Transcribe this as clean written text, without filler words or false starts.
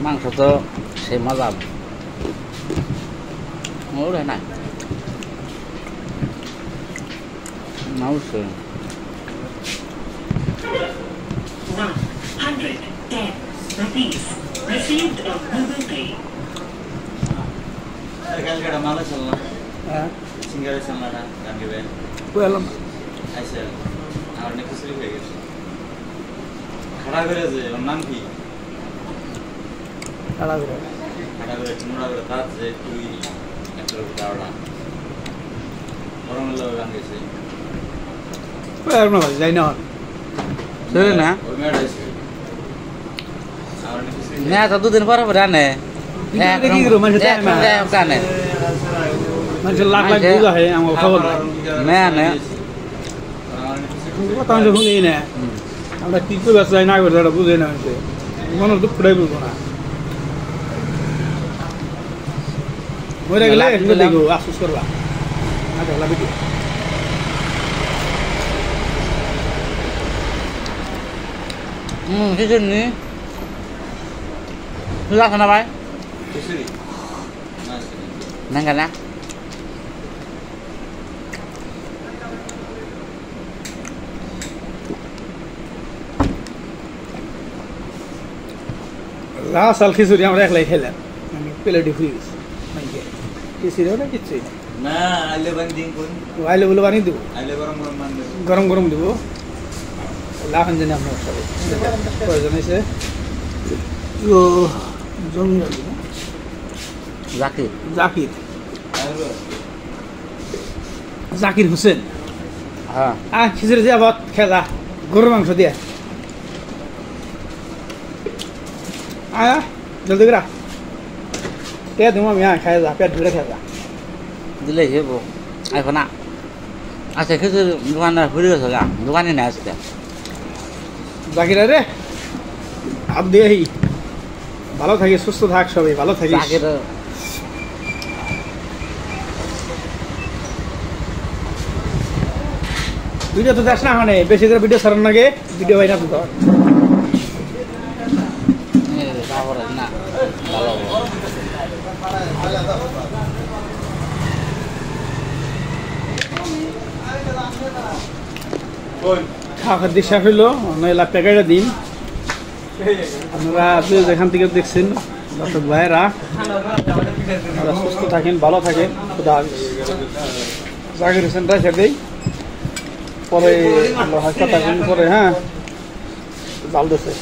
মাংস তো সে মজা ওরে নাই মাংস 110 rupees received on Google Pay. কালকেটা মালা চললাম সিঙ্গারে চললাটা গান গেবে আচ্ছা আমার নাকি শুরু হয়ে গেছে খাড়া করে যে ওর নাম কি খাড়া করে নোড়া করে তার যে তুই একটা দাওড়া গরম হলো গান গেছে যাই না না ওই মেয়েটা এসে আমার নাকি শুরু না তো দুদিন পরে পরে আনে কানে মানুষের লাখ লাখ ভিউ আছে আমার খবর নাই কথা শুনেই না আমরা কি করে যাই না করে সেটা বুঝে না হয়েছে মনের দুঃখটাই বুঝবো না মরে গেলে দেখো আফসোস করবা না দেখলা ভিডিও কিছু নি লাখ না ভাই খিচুড়ি নাঙ্গা না লাস্ট সাল খিচুড়ি আমরা একলাই খেলাম আমি প্লেটে ফ্রি গেছি খিচুড়ি ওটা কিচ্ছুই না আইলে বান্দিং কোন আইলে বলে বানিয়ে দেবো আইলে গরম গরম মান দেব গরম গরম দেবো লাখান জানি আপনার সবাই প্রয়োজন হয়েছে জমি জাকির জাকির জাকির হোসেন হ্যাঁ খিচুড়ি দিয়ে আবার খেলা গরুর মাংস দিয়ে আয়া জলদি করা কে তুমি আমি খাই যা পেট ভরে খেয়ে যা দিলে হেবো এখন না আচ্ছা কিছু দোকানে ঘুরে গেছে গা দোকানে না আজকে জাকির রে হাত দিয়ে ভালো থাকি সুস্থ থাক সবাই ভালো থাকিস জাকির ভিডিও তো দেখ না মানে বেশি করে ভিডিও ছাড়ার আগে ভিডিও হয় না তো না ভালো খাওয়ার দিশা হইলো নয়লা প্যাকেটে দিন আপনারা যেখান থেকে দেখছেন দর্শক ভাইয়েরা সুস্থ থাকেন ভালো থাকেন খুদা হাফেজ জাকির হোসেন রাখে দেই পরে হাসপাতাল পরে হ্যাঁ জাল দিছে